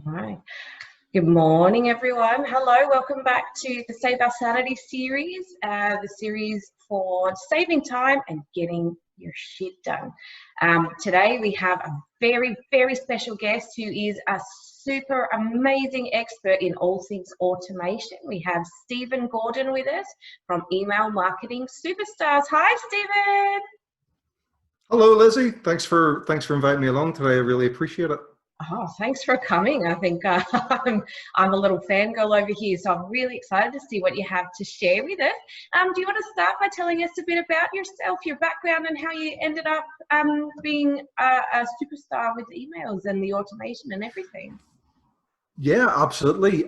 Right. Good morning, everyone. Hello, welcome back to the Save Our Sanity series, the series for saving time and getting your shit done. Today we have a very, very special guest who is a super amazing expert in all things automation. We have Stephen Gordon with us from Email Marketing Superstars. Hi, Stephen. Hello, Lizzie. Thanks for inviting me along today. I really appreciate it. Oh, thanks for coming. I think I'm a little fangirl over here, so I'm really excited to see what you have to share with us. Do you want to start by telling us a bit about yourself, your background, and how you ended up being a superstar with emails and the automation and everything? Yeah, absolutely.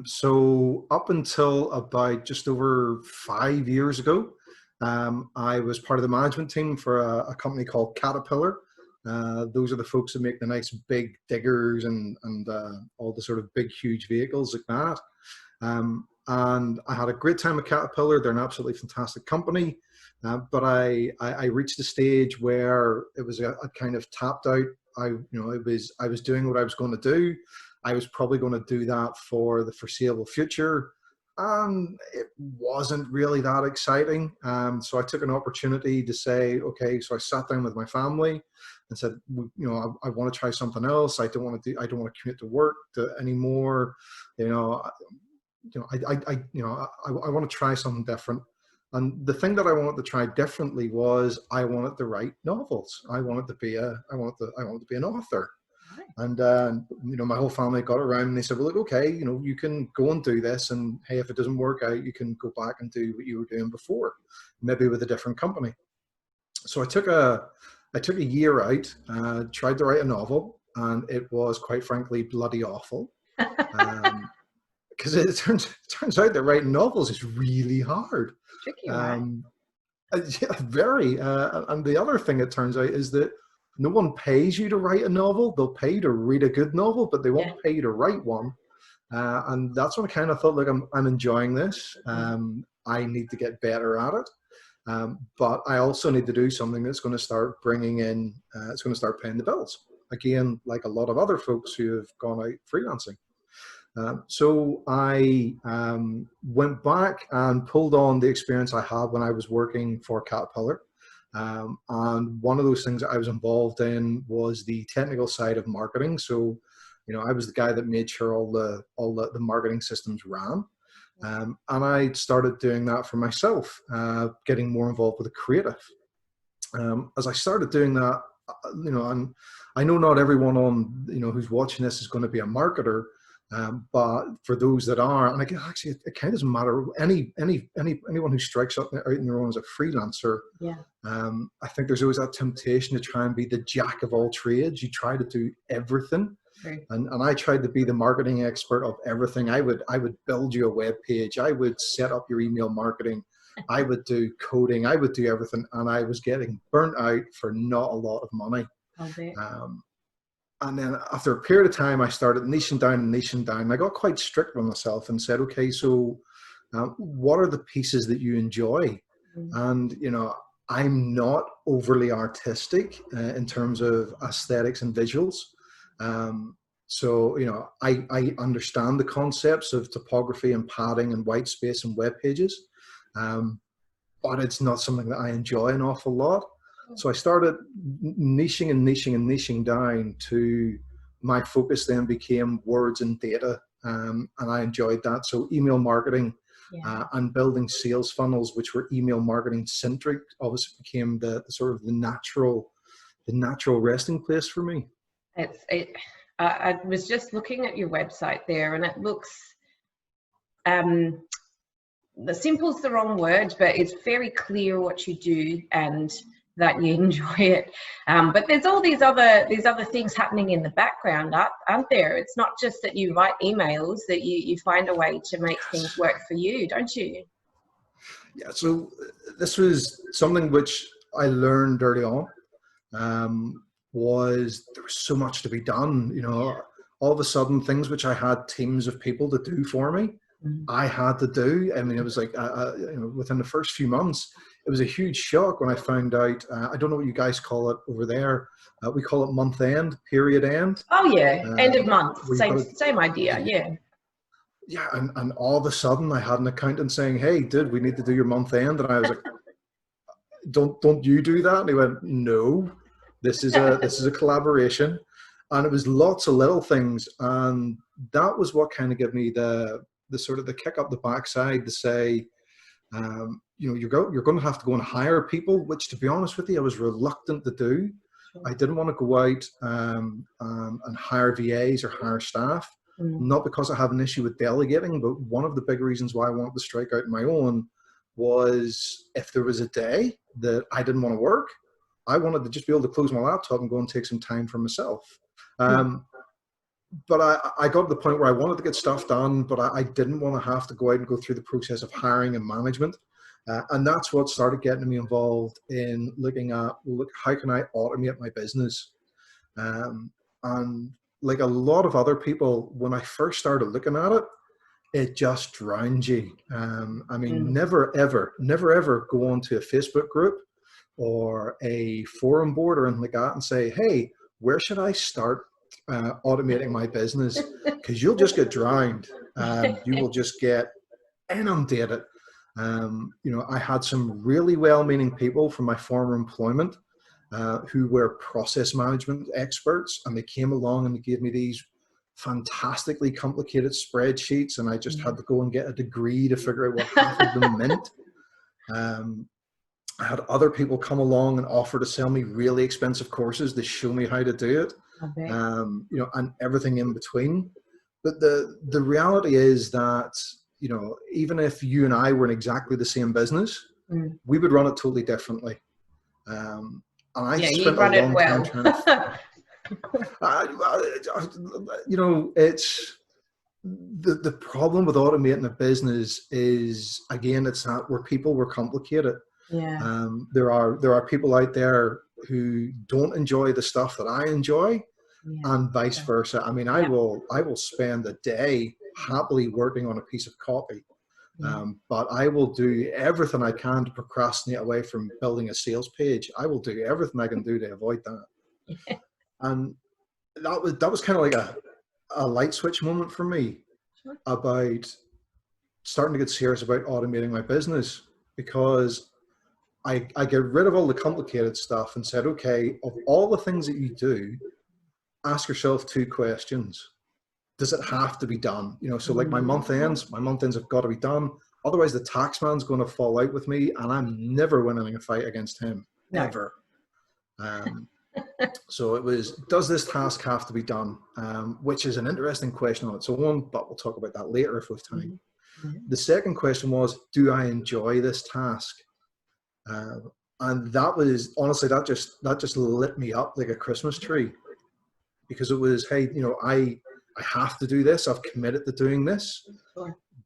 So up until about just over 5 years ago, I was part of the management team for a company called Caterpillar. Those are the folks that make the nice big diggers and all the sort of big, huge vehicles like that. And I had a great time at Caterpillar. They're an absolutely fantastic company. But I reached a stage where it was a kind of tapped out. I was doing what I was going to do. I was probably going to do that for the foreseeable future. And it wasn't really that exciting. So I took an opportunity to say, okay, so I sat down with my family and said, I want to try something else. I don't want to commute to work anymore. I want to try something different. And the thing that I wanted to try differently was I wanted to write novels. I wanted to be an author. And my whole family got around and they said, well, look, okay, you can go and do this, and hey, if it doesn't work out, you can go back and do what you were doing before, maybe with a different company. So I took a year out, tried to write a novel, and it was quite frankly bloody awful. Because it turns out that writing novels is really hard. Tricky, right? Yeah, very. And the other thing it turns out is that no one pays you to write a novel. They'll pay you to read a good novel, but they won't pay you to write one. And that's when I kind of thought, look, I'm enjoying this. I need to get better at it. But I also need to do something that's going to start bringing in, it's going to start paying the bills. Again, like a lot of other folks who have gone out freelancing. So I went back and pulled on the experience I had when I was working for Caterpillar. And one of those things that I was involved in was the technical side of marketing. So, I was the guy that made sure all the marketing systems ran. And I started doing that for myself, getting more involved with the creative. As I started doing that, and I know not everyone on, who's watching this is going to be a marketer. But for those that are, and actually, it kind of doesn't matter. Anyone who strikes out in their own as a freelancer, I think there's always that temptation to try and be the jack of all trades. You try to do everything, and I tried to be the marketing expert of everything. I would build you a web page. I would set up your email marketing. I would do coding. I would do everything, and I was getting burnt out for not a lot of money. And then after a period of time, I started niching down. I got quite strict with myself and said, okay, so what are the pieces that you enjoy? And, I'm not overly artistic in terms of aesthetics and visuals. So, I understand the concepts of typography and padding and white space and web pages, but it's not something that I enjoy an awful lot. So I started niching down to my focus then became words and data. And I enjoyed that. So email marketing and building sales funnels, which were email marketing centric, obviously became the sort of the natural resting place for me. I was just looking at your website there, and it looks, the simple's the wrong word, but it's very clear what you do and that you enjoy it. But there's all these other things happening in the background, aren't there? It's not just that you write emails, that you find a way to make things work for you, don't you? Yeah, so this was something which I learned early on, was there was so much to be done. All of a sudden things which I had teams of people to do for me, I had to do. I mean, it was like, within the first few months, it was a huge shock when I found out, I don't know what you guys call it over there. We call it month end, period end. Oh yeah, end of month, same idea, yeah. Yeah, and all of a sudden I had an accountant saying, hey, dude, we need to do your month end. And I was like, don't you do that? And he went, no, this is a collaboration. And it was lots of little things. And that was what kind of gave me the sort of the kick up the backside to say, you know, you're going to have to go and hire people, which, to be honest with you, I was reluctant to do. I didn't want to go out and hire VAs or hire staff, not because I have an issue with delegating, but one of the big reasons why I wanted to strike out on my own was if there was a day that I didn't want to work, I wanted to just be able to close my laptop and go and take some time for myself. But I got to the point where I wanted to get stuff done, but I didn't want to have to go out and go through the process of hiring and management. And that's what started getting me involved in looking at, how can I automate my business? And like a lot of other people, when I first started looking at it, it just drowned you. I mean, never, ever go onto a Facebook group or a forum board or anything like that and say, hey, where should I start automating my business? Because you'll just get drowned. You will just get inundated. You know, I had some really well-meaning people from my former employment who were process management experts, and they came along and they gave me these fantastically complicated spreadsheets, and I just had to go and get a degree to figure out what half of them meant. I had other people come along and offer to sell me really expensive courses to show me how to do it, you know, and everything in between. But the reality is that, you know, even if you and I were in exactly the same business, we would run it totally differently. And I spent a long time trying to, you know, it's the problem with automating a business is, again, it's not where people were complicated. There are people out there who don't enjoy the stuff that I enjoy, and vice versa. I mean, I will spend a day happily working on a piece of copy, but I will do everything I can to procrastinate away from building a sales page. I will do everything I can do to avoid that. And that was kind of like a light switch moment for me about starting to get serious about automating my business, because I get rid of all the complicated stuff and said, okay, of all the things that you do, ask yourself 2 questions. Does it have to be done? You know, so like my month ends have got to be done. Otherwise the tax man's going to fall out with me, and I'm never winning a fight against him, ever. So it was, does this task have to be done? Which is an interesting question on its own, but we'll talk about that later if we have time. The second question was, do I enjoy this task? And that was, honestly, that just lit me up like a Christmas tree, because it was, hey, you know, I have to do this. I've committed to doing this,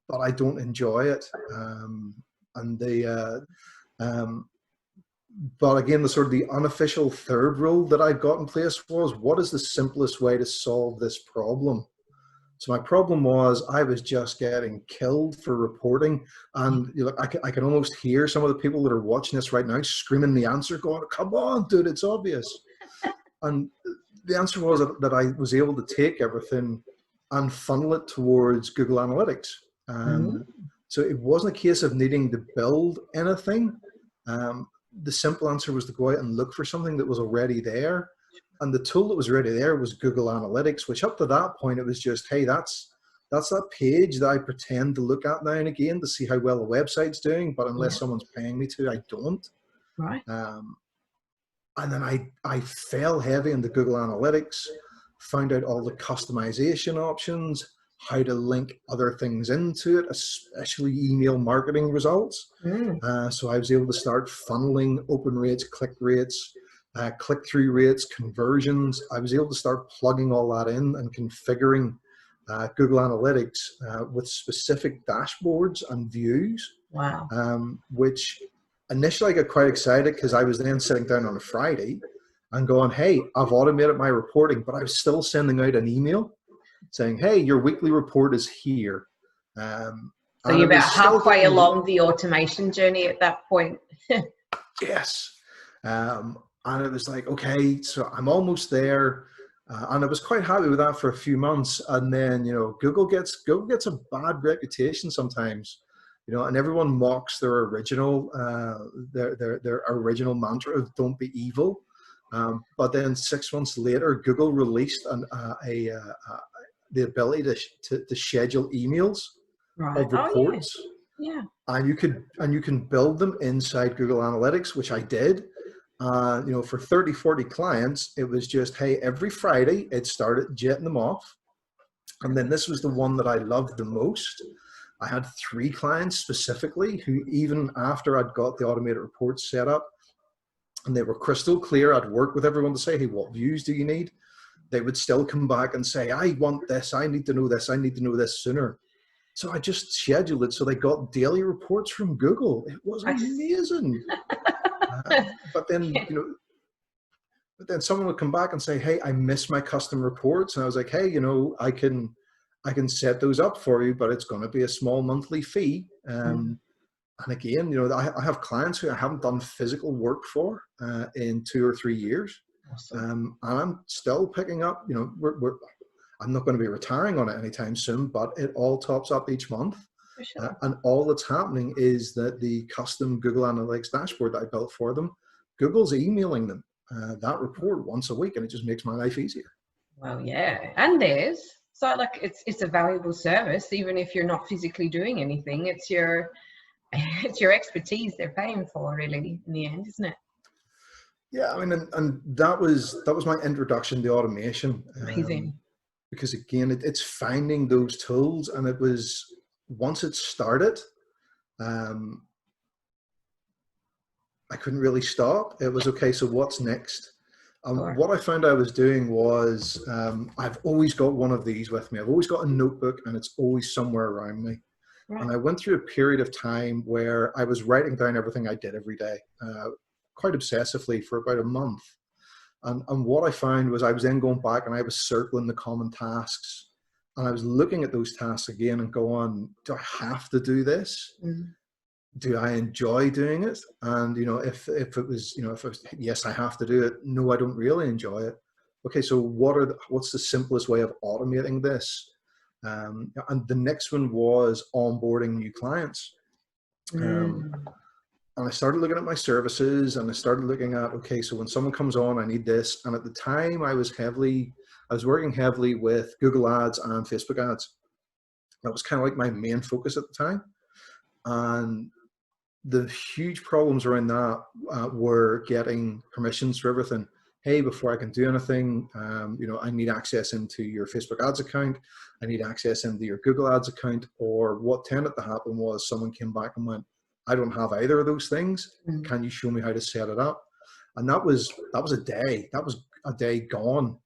but I don't enjoy it. But again, the sort of the unofficial third rule that I got in place was, what is the simplest way to solve this problem? So my problem was I was just getting killed for reporting, and you know, I can almost hear some of the people that are watching this right now screaming the answer, going, "Come on, dude, it's obvious." And the answer was that I was able to take everything and funnel it towards Google Analytics. So it wasn't a case of needing to build anything. The simple answer was to go out and look for something that was already there. And the tool that was already there was Google Analytics, which up to that point, it was just, hey, that's that page that I pretend to look at now and again to see how well the website's doing. But unless someone's paying me to, I don't. Right. And then I fell heavy into Google Analytics, found out all the customization options, how to link other things into it, especially email marketing results. So I was able to start funneling open rates, click rates, click-through rates, conversions. I was able to start plugging all that in and configuring Google Analytics with specific dashboards and views. Wow. Which initially I got quite excited, because I was then sitting down on a Friday and going, hey, I've automated my reporting, but I was still sending out an email saying, hey, your weekly report is here. So you're about halfway along the automation journey at that point. Yes. And it was like, okay, so I'm almost there. And I was quite happy with that for a few months. And then, you know, Google gets a bad reputation sometimes, you know, and everyone mocks their original, their original mantra of "Don't be evil." But then 6 months later, Google released the ability to schedule emails Right. of Oh, yeah. reports, Yeah. and you can build them inside Google Analytics, which I did. You know, for 30, 40 clients, it was just, hey, every Friday it started jetting them off. And then this was the one that I loved the most. I had 3 clients specifically who, even after I'd got the automated reports set up and they were crystal clear, I'd work with everyone to say, hey, what views do you need? They would still come back and say, I want this, I need to know this, I need to know this sooner. So I just scheduled it so they got daily reports from Google. It was amazing. But then, you know, but then someone would come back and say, hey, I miss my custom reports. And I was like, hey, you know, I can set those up for you, but it's going to be a small monthly fee. And again, you know, I have clients who I haven't done physical work for in 2 or 3 years. Awesome. And I'm still picking up, you know, I'm not going to be retiring on it anytime soon, but it all tops up each month. For sure. And all that's happening is that the custom Google Analytics dashboard that I built for them, Google's emailing them that report once a week, and it just makes my life easier. Well, yeah, and theirs. So like it's a valuable service, even if you're not physically doing anything. It's your expertise they're paying for, really, in the end, isn't it? Yeah, I mean, and that was my introduction to automation. Amazing. Because again, it's finding those tools, and it was once it started, I couldn't really stop. It was okay. So what's next? Sure. What I found I was doing was I've always got one of these with me. I've always got a notebook, and it's always somewhere around me. Right. And I went through a period of time where I was writing down everything I did every day, quite obsessively for about a month. And what I found was I was then going back and I was circling the common tasks. And I was looking at those tasks again and going, do I have to do this? Do I enjoy doing it? And, you know, if it was, you know, if it was, yes, I have to do it. No, I don't really enjoy it. Okay, so what's the simplest way of automating this? And the next one was onboarding new clients. And I started looking at my services, and I started looking at, okay, so when someone comes on, I need this. And at the time I was working heavily with Google ads and Facebook ads. That was kind of like my main focus at the time. And the huge problems around that were getting permissions for everything. Hey, before I can do anything, you know, I need access into your Facebook ads account. I need access into your Google ads account. Or what tended to happen was someone came back and went, I don't have either of those things. Can you show me how to set it up? And that was a day. That was a day gone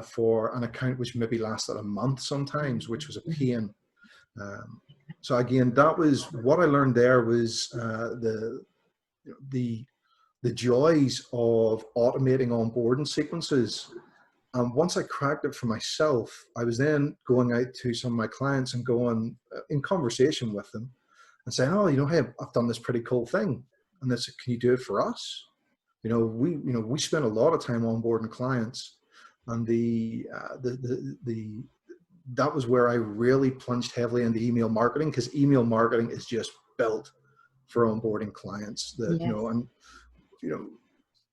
for an account which maybe lasted a month sometimes, which was a pain. So again, that was what I learned there was the joys of automating onboarding sequences. And once I cracked it for myself, I was then going out to some of my clients and going in conversation with them and saying, oh, you know, hey, I've done this pretty cool thing. And they said, can you do it for us? You know, we spend a lot of time onboarding clients, and that was where I really plunged heavily into email marketing, because email marketing is just built for onboarding clients. That Yes.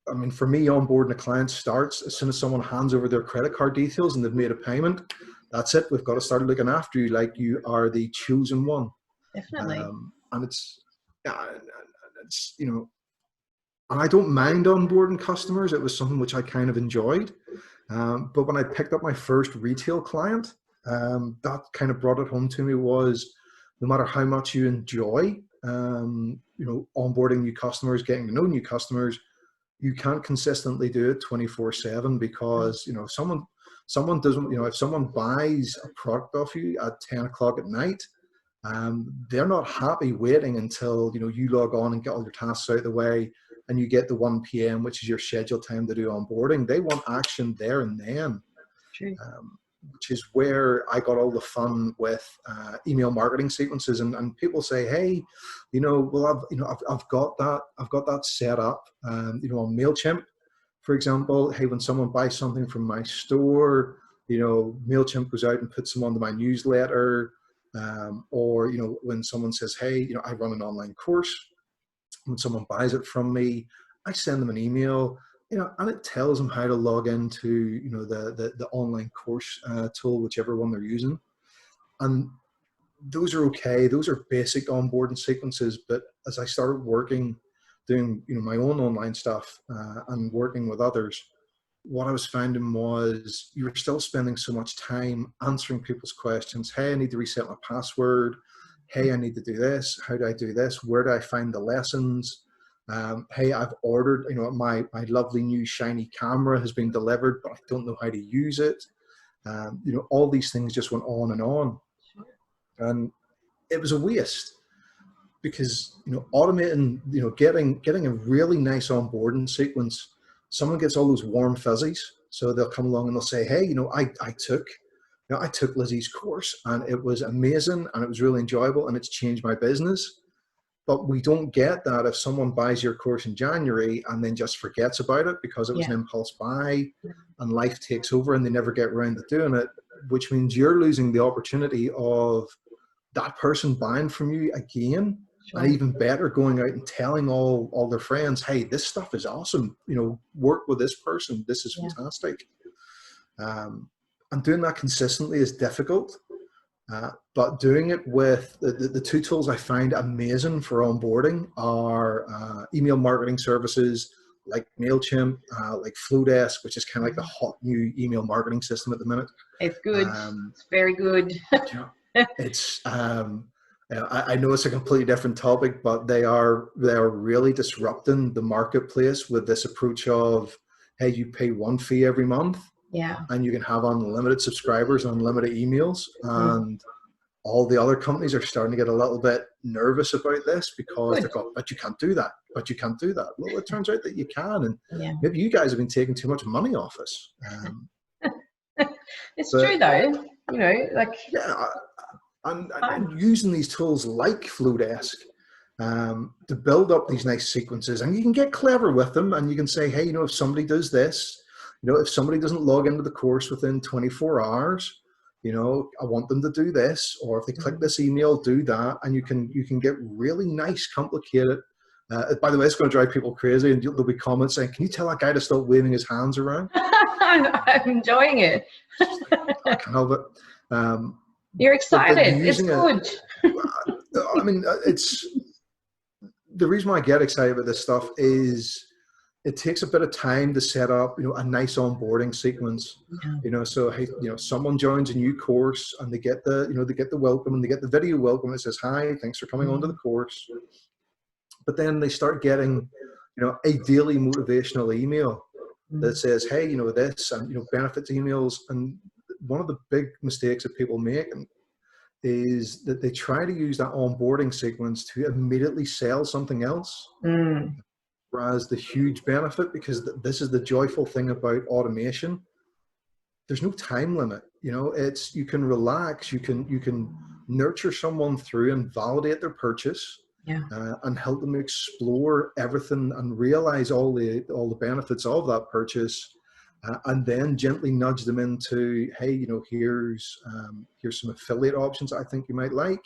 I mean, for me, onboarding a client starts as soon as someone hands over their credit card details and they've made a payment. That's it. We've got to start looking after you like you are the chosen one. Definitely. And it's you know, and I don't mind onboarding customers. It was something which I kind of enjoyed. But when I picked up my first retail client, that kind of brought it home to me was no matter how much you enjoy, you know, onboarding new customers, getting to know new customers, you can't consistently do it 24/7, because, you know, someone doesn't, you know, if someone buys a product off you at 10 o'clock at night, they're not happy waiting until, you know, you log on and get all your tasks out of the way and you get the 1 p.m., which is your scheduled time to do onboarding. They want action there and then. True. which is where I got all the fun with email marketing sequences. And people say, hey, well, I've got that set up, on MailChimp, for example. Hey, when someone buys something from my store, MailChimp goes out and puts them onto my newsletter. Or, when someone says, hey, I run an online course, when someone buys it from me, I send them an email, and it tells them how to log into, the online course tool, whichever one they're using. And those are okay. Those are basic onboarding sequences. But as I started doing, my own online stuff and working with others, what I was finding was you were still spending so much time answering people's questions. Hey, I need to reset my password. Hey, I need to do this. How do I do this? Where do I find the lessons? Hey, I've ordered, my lovely new shiny camera has been delivered, but I don't know how to use it. All these things just went on and on. And it was a waste because, automating, getting a really nice onboarding sequence, someone gets all those warm fuzzies. So they'll come along and they'll say, hey, I took Lizzie's course and it was amazing and it was really enjoyable and it's changed my business. But we don't get that if someone buys your course in January and then just forgets about it because it was an impulse buy and life takes over and they never get around to doing it, which means you're losing the opportunity of that person buying from you again. Sure. And even better, going out and telling all their friends, hey, this stuff is awesome. Work with this person. This is fantastic. And doing that consistently is difficult. But doing it with the two tools I find amazing for onboarding are email marketing services like MailChimp, like Flowdesk, which is kind of like the hot new email marketing system at the minute. It's good. It's very good. It's I know it's a completely different topic, but they are really disrupting the marketplace with this approach of, hey, you pay one fee every month. Yeah. And you can have unlimited subscribers, unlimited emails. And all the other companies are starting to get a little bit nervous about this because they're going, but you can't do that. But you can't do that. Well, it turns out that you can. And maybe you guys have been taking too much money off us. It's true though, Yeah, I'm using these tools like Flowdesk to build up these nice sequences. And you can get clever with them and you can say, hey, if somebody does this, if somebody doesn't log into the course within 24 hours, I want them to do this, or if they click this email, do that. And you can get really nice, complicated. By the way, it's going to drive people crazy, and there'll be comments saying, can you tell that guy to stop waving his hands around? I'm enjoying it. I can't help it. You're excited. It's good. I mean, it's the reason why I get excited about this stuff is it takes a bit of time to set up, a nice onboarding sequence. So hey, someone joins a new course and they get the welcome and they get the video welcome that says, hi, thanks for coming onto the course. But then they start getting, a daily motivational email that says, hey, this and benefits emails. And one of the big mistakes that people make is that they try to use that onboarding sequence to immediately sell something else. Whereas the huge benefit, because this is the joyful thing about automation, there's no time limit. It's, you can relax, you can nurture someone through and validate their purchase, and help them explore everything and realize all the benefits of that purchase, and then gently nudge them into, hey, here's some affiliate options I think you might like.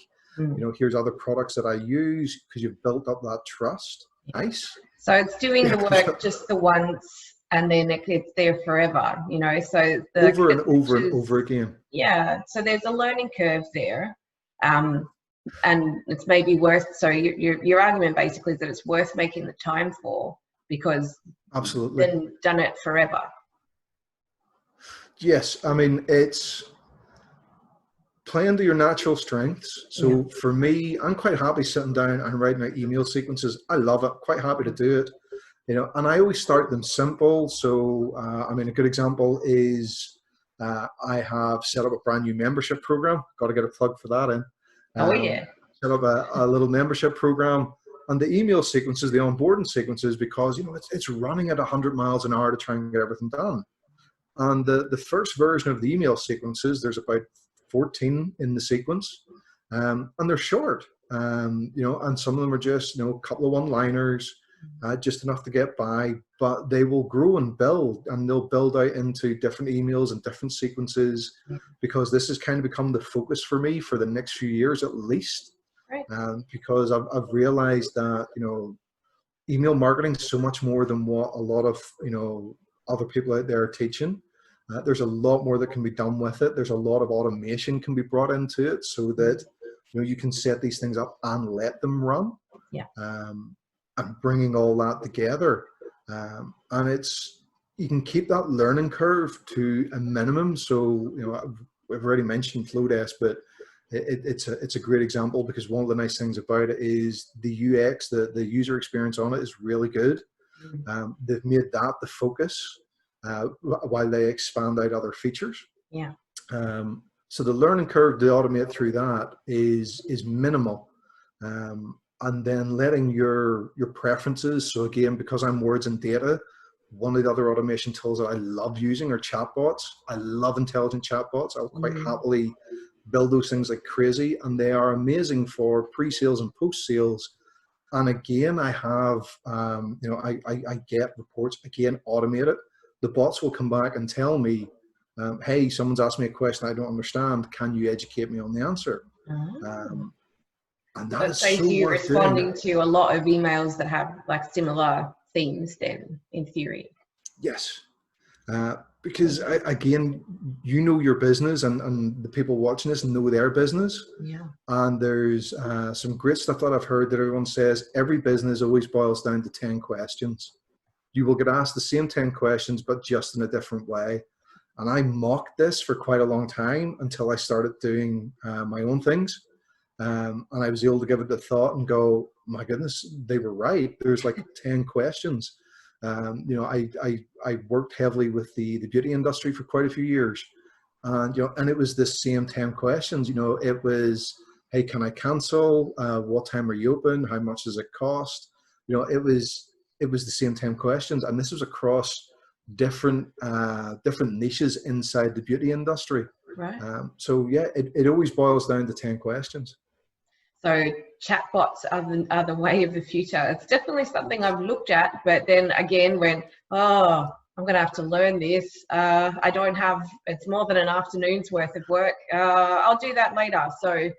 Here's other products that I use, because you've built up that trust. Nice. So it's doing the work just the once, and then it's there forever, so over and over and over again. Yeah. So there's a learning curve there. And it's maybe worth, so your argument basically is that it's worth making the time for, because absolutely then done it forever. Yes. I mean, it's playing to your natural strengths. So for me, I'm quite happy sitting down and writing out email sequences. I love it. Quite happy to do it. And I always start them simple. So, I mean, a good example is I have set up a brand new membership program. Got to get a plug for that in. Set up a little membership program. And the email sequences, the onboarding sequences, because, it's running at 100 miles an hour to try and get everything done. And the first version of the email sequences, there's about 14 in the sequence, and they're short, you know, and some of them are just, you know, a couple of one-liners, just enough to get by, but they will grow and build, and they'll build out into different emails and different sequences, because this has kind of become the focus for me for the next few years at least. Right. Because I've realized that, you know, email marketing is so much more than what a lot of, you know, other people out there are teaching. There's a lot more that can be done with it. There's a lot of automation can be brought into it, so that, you know, you can set these things up and let them run. Yeah. And bringing all that together, and it's, you can keep that learning curve to a minimum. So, you know, I've already mentioned Flowdesk, but it's a great example, because one of the nice things about it is the UX, the user experience on it is really good. They've made that the focus, while they expand out other features. Yeah. So the learning curve to automate through that is minimal. And then letting your preferences. So again, because I'm words and data, one of the other automation tools that I love using are chatbots. I love intelligent chatbots. I'll quite happily build those things like crazy, and they are amazing for pre-sales and post-sales. And again, I have, you know, I get reports, again, automated. The bots will come back and tell me, hey, someone's asked me a question I don't understand. Can you educate me on the answer? And that is saves so you worth responding doing. to a lot of emails that have like similar themes then, in theory. Yes. Because again, you know your business, and the people watching this know their business. Yeah. And there's some great stuff that I've heard that everyone says every business always boils down to 10 questions. You will get asked the same 10 questions, but just in a different way. And I mocked this for quite a long time until I started doing my own things. And I was able to give it a thought and go, my goodness, they were right. There's like 10 questions. You know, I worked heavily with the beauty industry for quite a few years. And, you know, and it was the same 10 questions. You know, it was, hey, can I cancel? What time are you open? How much does it cost? You know, it was the same 10 questions. And this was across different niches inside the beauty industry. Right. So yeah, it always boils down to 10 questions. So chatbots are the way of the future. It's definitely something I've looked at, but then again, when, oh, I'm going to have to learn this. I don't have, it's more than an afternoon's worth of work. I'll do that later. So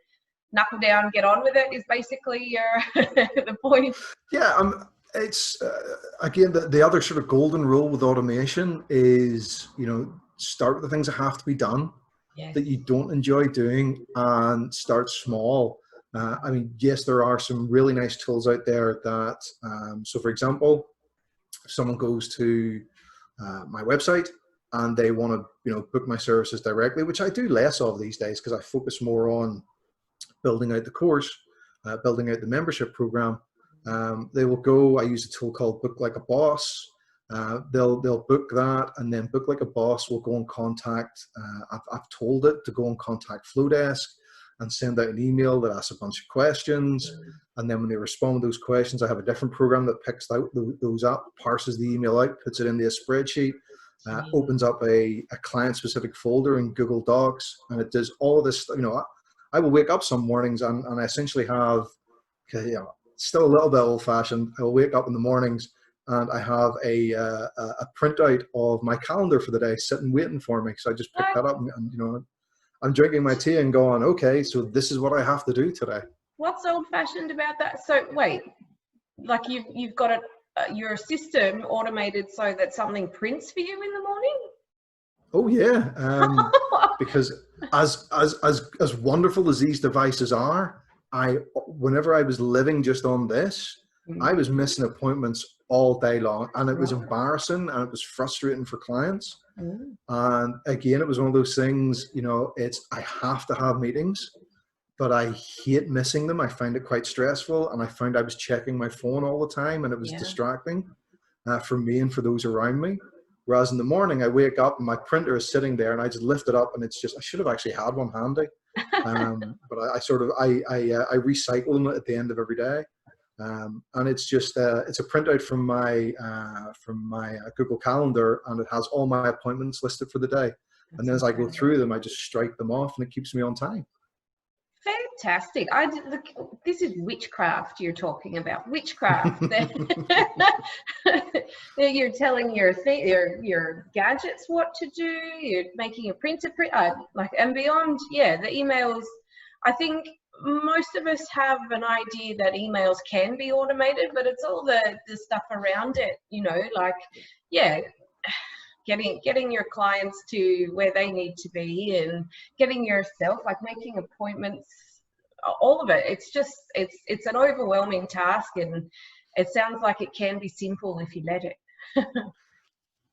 knuckle down, get on with it is basically the point. Yeah, it's again, the other sort of golden rule with automation is, you know, start with the things that have to be done, Yes. that you don't enjoy doing, and start small. I mean, yes, there are some really nice tools out there that, so for example, if someone goes to my website and they want to, you know, book my services directly, which I do less of these days because I focus more on building out the course, building out the membership program. They will go, I use a tool called Book Like a Boss. They'll book that, and then Book Like a Boss will go and contact, I've told it to go and contact Flowdesk and send out an email that asks a bunch of questions. And then when they respond to those questions, I have a different program that picks out those up, parses the email out, puts it into a spreadsheet, opens up a client-specific folder in Google Docs, and it does all of this. You know, I will wake up some mornings and I essentially have, you know, still a little bit old-fashioned. I will wake up in the mornings and I have a printout of my calendar for the day sitting waiting for me. So I just pick that up and, you know, I'm drinking my tea and going, okay, so this is what I have to do today. What's old-fashioned about that? So wait, like you've got it, your system automated so that something prints for you in the morning? Oh yeah, because as wonderful as these devices are, whenever I was living just on this, I was missing appointments all day long, and it was embarrassing and it was frustrating for clients. And again, it was one of those things, you know, I have to have meetings, but I hate missing them. I find it quite stressful, and I found I was checking my phone all the time, and it was distracting for me and for those around me. Whereas in the morning, I wake up and my printer is sitting there, and I just lift it up, and it's just, I should have actually had one handy. But I recycle them at the end of every day. And it's just it's a printout from my Google Calendar, and it has all my appointments listed for the day. And then as I go through them, I just strike them off, and it keeps me on time. Fantastic. Look, this is witchcraft you're talking about. Witchcraft. You're telling your gadgets what to do. You're making a printer and beyond. Yeah, the emails. I think most of us have an idea that emails can be automated, but it's all the stuff around it. Getting your clients to where they need to be, and getting yourself, like making appointments, all of it. It's an overwhelming task, and it sounds like it can be simple if you let it.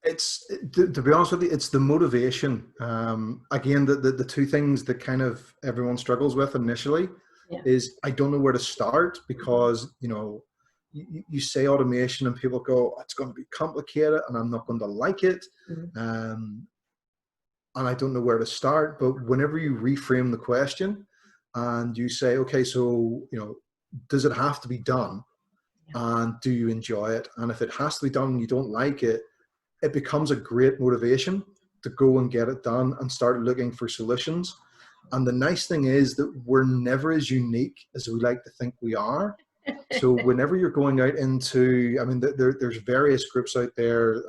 It's, to be honest with you, it's the motivation. Again, the two things that kind of everyone struggles with initially is I don't know where to start, because, you say automation and people go, it's going to be complicated and I'm not going to like it. And I don't know where to start. But whenever you reframe the question and you say, okay, so, does it have to be done? And do you enjoy it? And if it has to be done and you don't like it, it becomes a great motivation to go and get it done and start looking for solutions. And the nice thing is that we're never as unique as we like to think we are. So whenever you're going out into, there's various groups out there,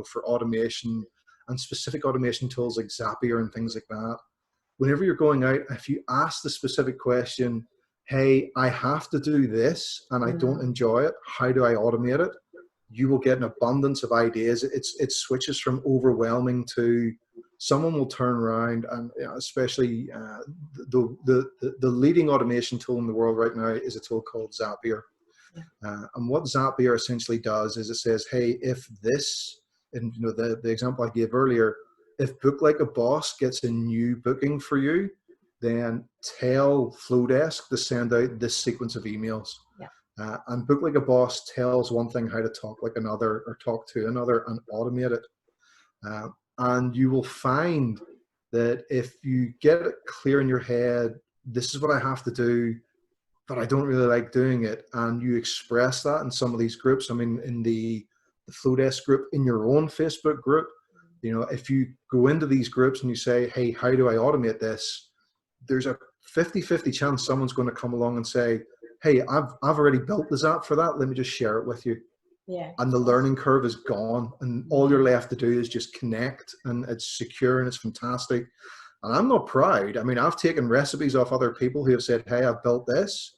for automation and specific automation tools like Zapier and things like that. Whenever you're going out, if you ask the specific question, hey, I have to do this and I don't enjoy it, how do I automate it? You will get an abundance of ideas. It switches from overwhelming to someone will turn around, and especially the leading automation tool in the world right now is a tool called Zapier. And what Zapier essentially does is it says, hey, if this, and the example I gave earlier, if Book Like a Boss gets a new booking for you, then tell Flowdesk to send out this sequence of emails. And Book Like a Boss tells one thing how to talk like another, or talk to another, and automate it. And you will find that if you get it clear in your head, this is what I have to do, but I don't really like doing it, and you express that in some of these groups. In the Flowdesk group, in your own Facebook group, if you go into these groups and you say, hey, how do I automate this? There's a 50-50 chance someone's going to come along and say, hey, I've already built this app for that. Let me just share it with you. And the learning curve is gone, and all you're left to do is just connect, and it's secure and it's fantastic. And I'm not proud. I've taken recipes off other people who have said, hey, I've built this,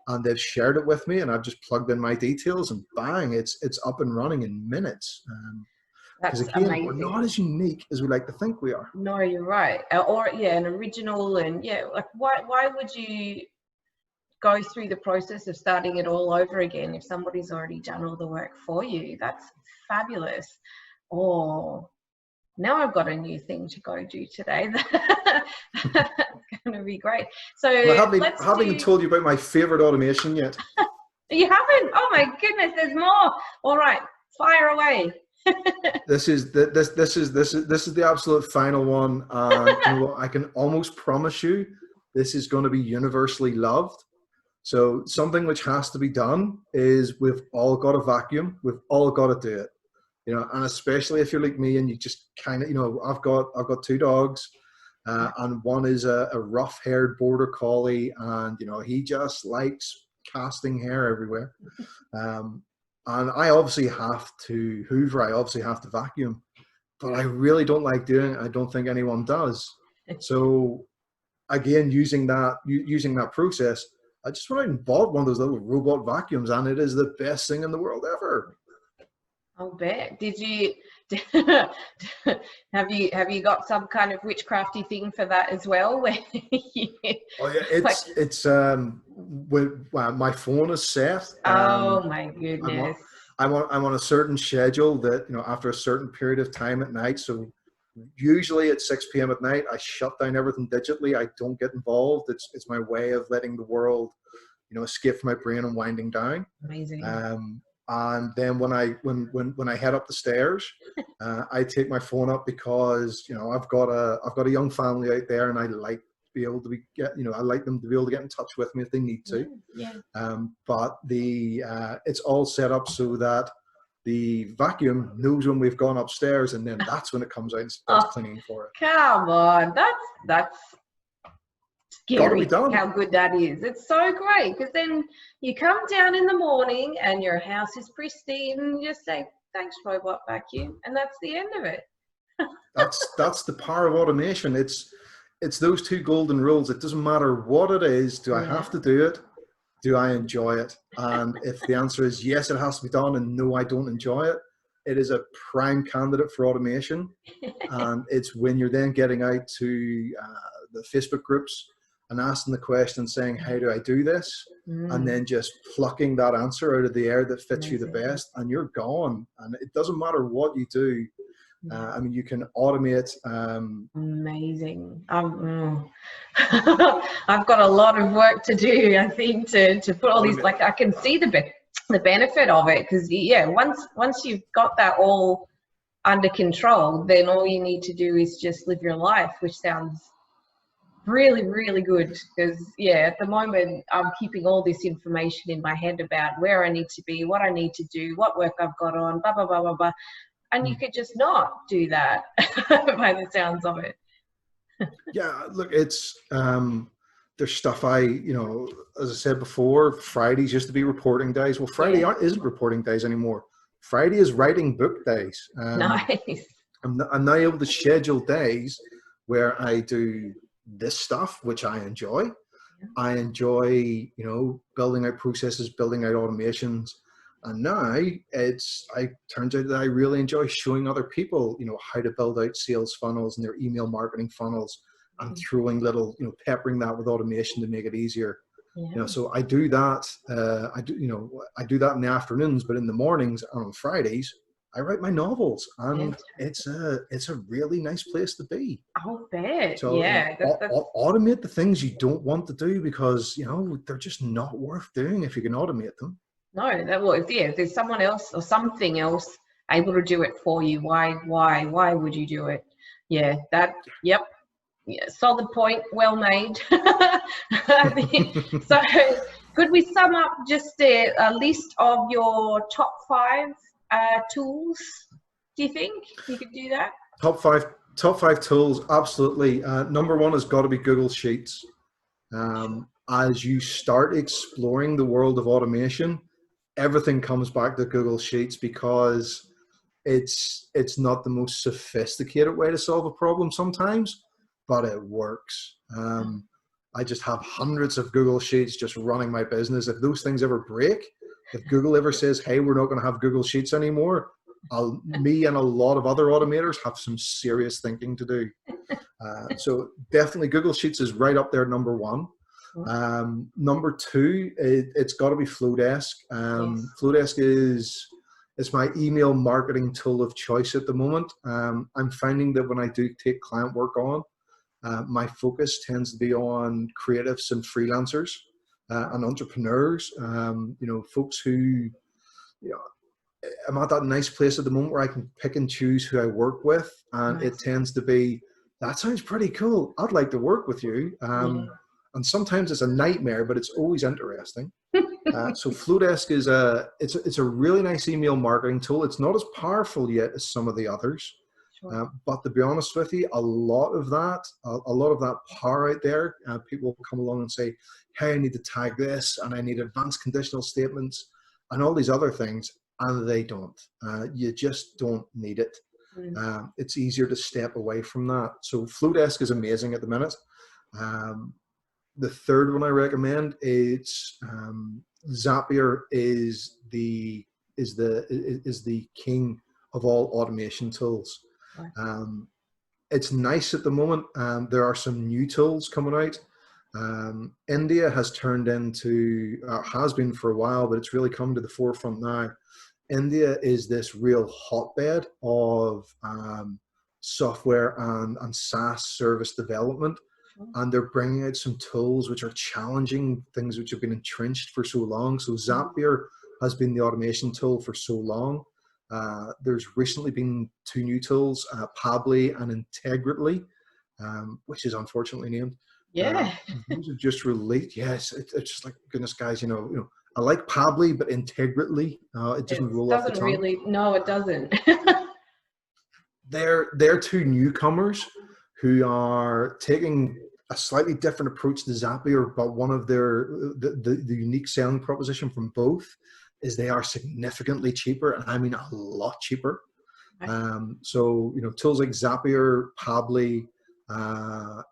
and they've shared it with me, and I've just plugged in my details, and bang, it's up and running in minutes. Because again, amazing. We're not as unique as we like to think we are. No, you're right. Or an original, and like why would you go through the process of starting it all over again if somebody's already done all the work for you? That's fabulous. Oh, now I've got a new thing to go do today. That's going to be great. So I haven't even told you about my favorite automation yet. You haven't? Oh my goodness, there's more. All right, fire away. This is the absolute final one. I can almost promise you this is going to be universally loved. So something which has to be done is we've all got to vacuum. We've all got to do it, and especially if you're like me and you just kind of, I've got two dogs, and one is a rough-haired border collie, and he just likes casting hair everywhere. And I obviously have to hoover. I obviously have to vacuum, but I really don't like doing it. I don't think anyone does. So again, using that process, I just went out and bought one of those little robot vacuums, and it is the best thing in the world ever. I'll bet. Did you have you got some kind of witchcrafty thing for that as well? Where my phone is set. Oh my goodness. I'm on a certain schedule that after a certain period of time at night. So usually at 6 p.m. at night, I shut down everything digitally. I don't get involved. It's my way of letting the world, escape from my brain and winding down. Amazing. And then when I head up the stairs, I take my phone up because I've got a young family out there, and I like to be able to I like them to be able to get in touch with me if they need to. Yeah. But it's all set up so that the vacuum knows when we've gone upstairs, and then that's when it comes out and starts cleaning for it. Come on, that's scary how good that is. It's so great, because then you come down in the morning and your house is pristine, and you just say, thanks, robot vacuum, and that's the end of it. That's the power of automation. It's those two golden rules. It doesn't matter what it is. Do I have to do it? Do I enjoy it? And if the answer is yes, it has to be done, and no, I don't enjoy it, it is a prime candidate for automation. And it's when you're then getting out to the Facebook groups and asking the question, saying, how do I do this? And then just plucking that answer out of the air that fits you the best, and you're gone. And it doesn't matter what you do. I mean, you can automate. Amazing. I've got a lot of work to do, I think, to put all these, like, I can see the benefit of it, because once you've got that all under control, then all you need to do is just live your life, which sounds really, really good. Because at the moment I'm keeping all this information in my head about where I need to be, what I need to do, what work I've got on, blah blah blah blah blah, and you could just not do that by the sounds of it. Yeah, look, it's there's stuff as I said before, Fridays used to be reporting days. Well, Friday isn't reporting days anymore. Friday is writing book days. Nice. I'm now able to schedule days where I do this stuff, which I enjoy. I enjoy, building out processes, building out automations. And now it turns out that I really enjoy showing other people, how to build out sales funnels and their email marketing funnels, and throwing little, peppering that with automation to make it easier. So I do that. I do that in the afternoons, but in the mornings and on Fridays, I write my novels, and it's a really nice place to be. I'll bet. So automate the things you don't want to do, because they're just not worth doing if you can automate them. No, if there's someone else or something else able to do it for you, why would you do it? Solid point, well made. So could we sum up just a list of your top 5 tools? Do you think you could do that? Top five tools, absolutely. Number 1 has got to be Google Sheets. As you start exploring the world of automation, everything comes back to Google Sheets, because it's not the most sophisticated way to solve a problem sometimes, but it works. I just have hundreds of Google Sheets just running my business. If those things ever break, if Google ever says, hey, we're not going to have Google Sheets anymore, me and a lot of other automators have some serious thinking to do. So definitely Google Sheets is right up there, number 1. Number 2, it's got to be Flowdesk. Flowdesk is my email marketing tool of choice at the moment. I'm finding that when I do take client work on, my focus tends to be on creatives and freelancers and entrepreneurs. Folks who, I'm at that nice place at the moment where I can pick and choose who I work with, and it tends to be, that sounds pretty cool, I'd like to work with you. And sometimes it's a nightmare, but it's always interesting. So Flowdesk is it's a really nice email marketing tool. It's not as powerful yet as some of the others, but to be honest with you, a lot of that power out there, people will come along and say, hey, I need to tag this, and I need advanced conditional statements and all these other things, and they don't. You just don't need it. It's easier to step away from that. So Flowdesk is amazing at the minute. The third one I recommend is Zapier is the king of all automation tools. It's nice at the moment. There are some new tools coming out. India has turned into, has been for a while, but it's really come to the forefront now. India is this real hotbed of software and SaaS service development. And they're bringing out some tools which are challenging things which have been entrenched for so long. So Zapier has been the automation tool for so long. There's recently been 2 new tools, Pabbly and Integrately, which is unfortunately named. Yeah. Those have just released. Yes, it's just like, goodness, guys, I like Pabbly, but Integrately, it doesn't roll off the tongue. Really, no, it doesn't. They're two newcomers who are taking a slightly different approach to Zapier, but one of the unique selling proposition from both is they are significantly cheaper, and I mean a lot cheaper. So tools like Zapier, Pabbly,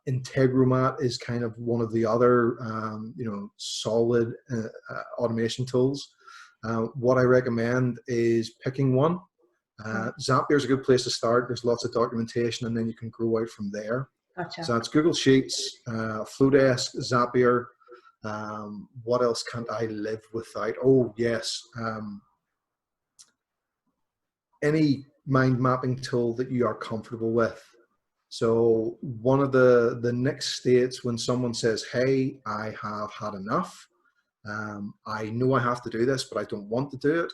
Integromat is kind of one of the other solid automation tools. What I recommend is picking one. Zapier is a good place to start. There's lots of documentation, and then you can grow out from there. Gotcha. So that's Google Sheets, Flowdesk, Zapier. What else can't I live without? Oh, yes. Any mind mapping tool that you are comfortable with. So one of the next states when someone says, hey, I have had enough. I know I have to do this, but I don't want to do it.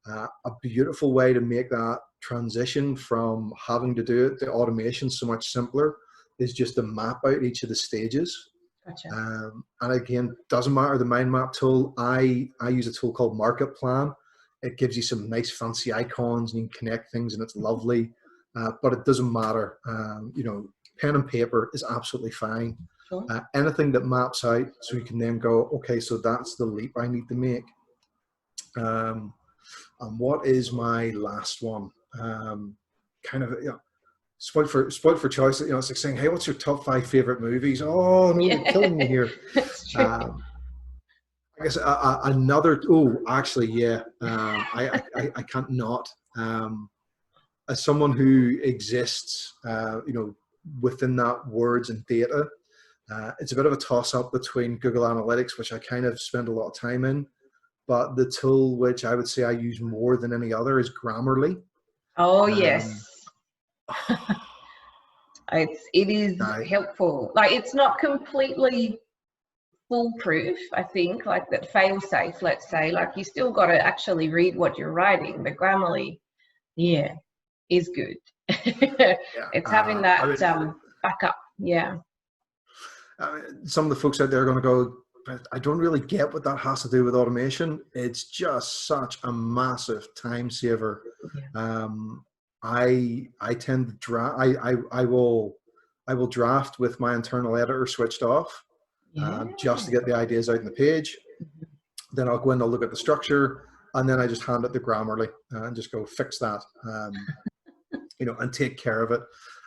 A beautiful way to make that transition from having to do it to automation so much simpler is just to map out each of the stages. Gotcha. And again, doesn't matter the mind map tool. I use a tool called Market Plan. It gives you some nice fancy icons and you can connect things and it's lovely, but it doesn't matter. Pen and paper is absolutely fine. Sure. Anything that maps out so you can then go, okay, so that's the leap I need to make. And what is my last one? Spoiled for choice. It's like saying, hey, what's your top 5 favorite movies? Oh, no, you're killing me here. That's true. I guess another. Oh, actually, yeah. I can't not. As someone who exists, within that words and data, it's a bit of a toss-up between Google Analytics, which I kind of spend a lot of time in, but the tool which I would say I use more than any other is Grammarly. Oh, yes. It is helpful. Like, it's not completely foolproof, I think, like that fail safe, let's say. Like, you still got to actually read what you're writing. The Grammarly, is good. It's having that backup. Yeah. Some of the folks out there are going to go, but I don't really get what that has to do with automation. It's just such a massive time saver. Yeah. I tend to draft. I will draft with my internal editor switched off, just to get the ideas out in the page. Then I'll go in and look at the structure, and then I just hand it to Grammarly and just go fix that, and take care of it.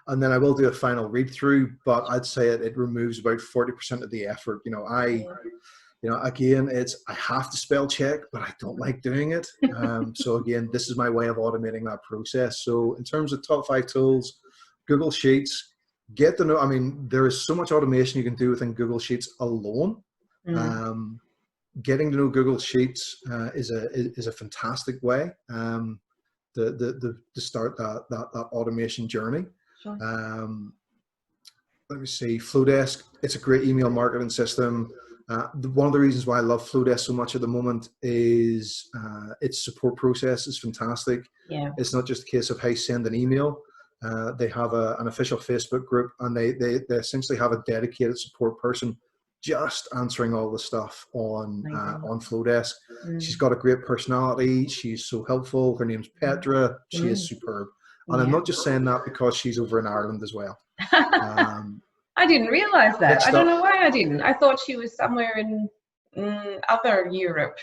And then I will do a final read through, but I'd say it removes about 40% of the effort. Again, I have to spell check, but I don't like doing it. So again, this is my way of automating that process. So in terms of top 5 tools, Google Sheets, get to know, there is so much automation you can do within Google Sheets alone. Getting to know Google Sheets is a fantastic way to start that automation journey. Sure. Let me see, Flowdesk, it's a great email marketing system. One of the reasons why I love Flowdesk so much at the moment is its support process is fantastic. Yeah. It's not just a case of, hey, send an email. They have an official Facebook group, and they essentially have a dedicated support person just answering all the stuff on Flowdesk. She's got a great personality. She's so helpful. Her name's Petra. She is superb. And I'm not just saying that because she's over in Ireland as well. I didn't realize that. I don't know why I didn't. I thought she was somewhere in other Europe.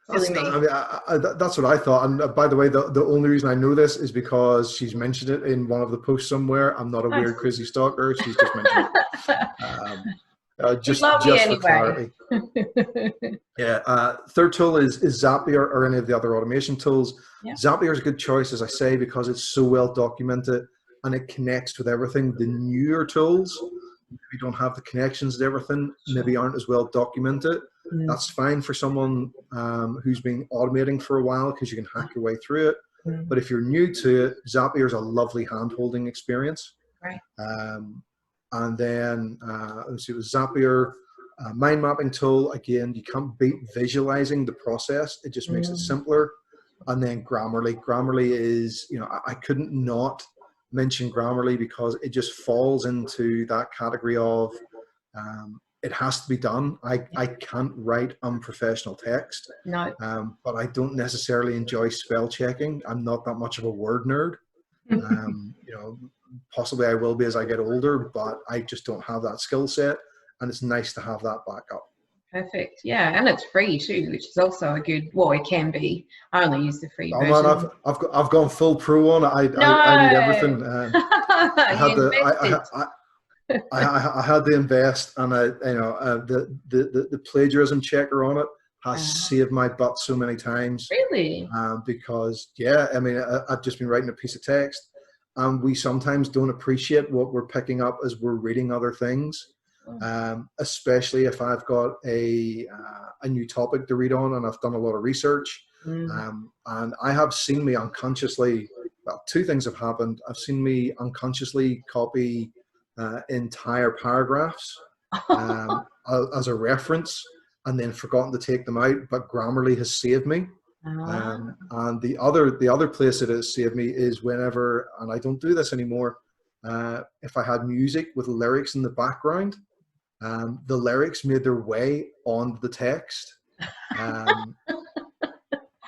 That's what I thought. And by the way, the only reason I know this is because she's mentioned it in one of the posts somewhere. I'm not a weird, crazy stalker. She's just mentioned it. Just for clarity. Third tool is Zapier or any of the other automation tools. Yeah. Zapier is a good choice, as I say, because it's so well documented and it connects with everything. The newer tools, maybe don't have the connections to everything, maybe aren't as well documented. That's fine for someone who's been automating for a while because you can hack your way through it. But if you're new to it, Zapier is a lovely hand-holding experience. Right. And then let's see, with Zapier, mind mapping tool, again, you can't beat visualizing the process. It just makes it simpler. And then Grammarly. Grammarly is, I couldn't not mention Grammarly because it just falls into that category of it has to be done. I can't write unprofessional text, No. but I don't necessarily enjoy spell checking. I'm not that much of a word nerd. You know, possibly I will be as I get older, but I just don't have that skill set, and it's nice to have that backup. Perfect. Yeah, and it's free too, which is also a good. Well, it can be. I only use the free Oh version. man, I've gone full pro on it. I need everything. I had to invest, and the plagiarism checker on it has saved my butt so many times. Really? Because yeah, I mean, I've just been writing a piece of text, and we sometimes don't appreciate what we're picking up as we're reading other things. Especially if I've got a new topic to read on and I've done a lot of research. And I have seen me unconsciously, well, two things have happened. I've seen me unconsciously copy entire paragraphs as a reference and then forgotten to take them out, but Grammarly has saved me. And the other place it has saved me is whenever, and I don't do this anymore, if I had music with lyrics in the background, the lyrics made their way on the text.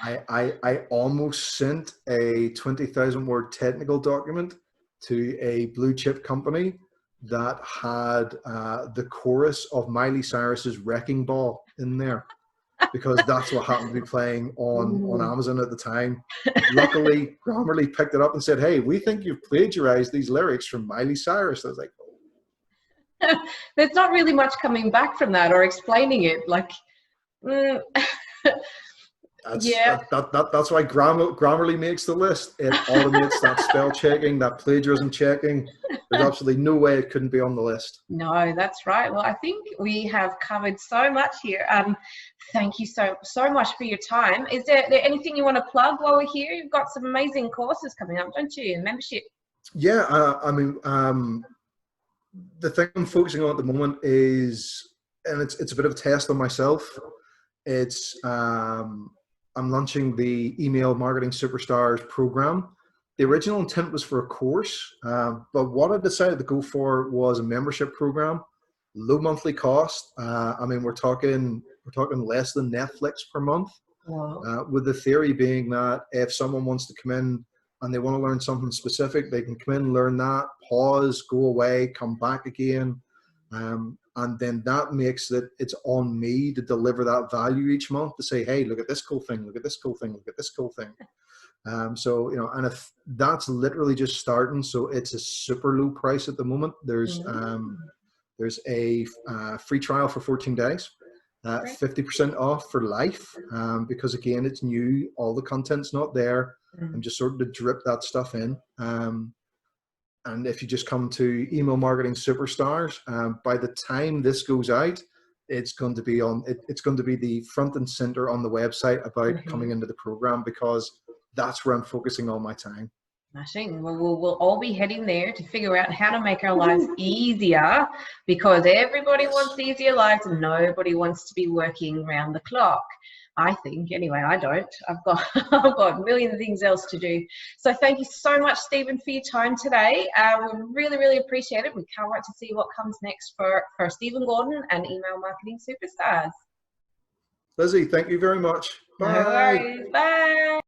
I almost sent a 20,000 word technical document to a blue chip company that had the chorus of Miley Cyrus's Wrecking Ball in there, because that's what happened to be playing on Amazon at the time. Luckily, Grammarly picked it up and said, "Hey, we think you've plagiarized these lyrics from Miley Cyrus." I was like, there's not really much coming back from that or explaining it. Like, that's why Grammarly makes the list. It automates that spell checking, that plagiarism checking. There's absolutely no way it couldn't be on the list. No, that's right. Well, I think we have covered so much here. Thank you so much for your time. Is there anything you want to plug while we're here? You've got some amazing courses coming up, don't you? Membership. Yeah, I mean, the thing I'm focusing on at the moment is, and it's a bit of a test on myself. It's I'm launching the Email Marketing Superstars program. The original intent was for a course, but what I decided to go for was a membership program, low monthly cost. I mean, we're talking less than Netflix per month. Wow. With the theory being that if someone wants to come in and they want to learn something specific, they can come in, learn that, pause, go away, come back again. And then that makes it's on me to deliver that value each month to say, hey, look at this cool thing, look at this cool thing, look at this cool thing. So, you know, and if that's literally just starting, so it's a super low price at the moment. There's a free trial for 14 days. 50% off for life, because again, it's new, all the content's not there. I'm just sort of to drip that stuff in. And if you just come to Email Marketing Superstars, by the time this goes out, it's going to be it's going to be the front and center on the website about coming into the program, because that's where I'm focusing all my time. Smashing. Well, we'll all be heading there to figure out how to make our lives easier, because everybody wants easier lives and nobody wants to be working round the clock. I think, anyway. I don't. I've got a million things else to do. So thank you so much, Stephen, for your time today. We really appreciate it. We can't wait to see what comes next for Stephen Gordon and Email Marketing Superstars. Lizzie, thank you very much. Bye. No worries. Bye.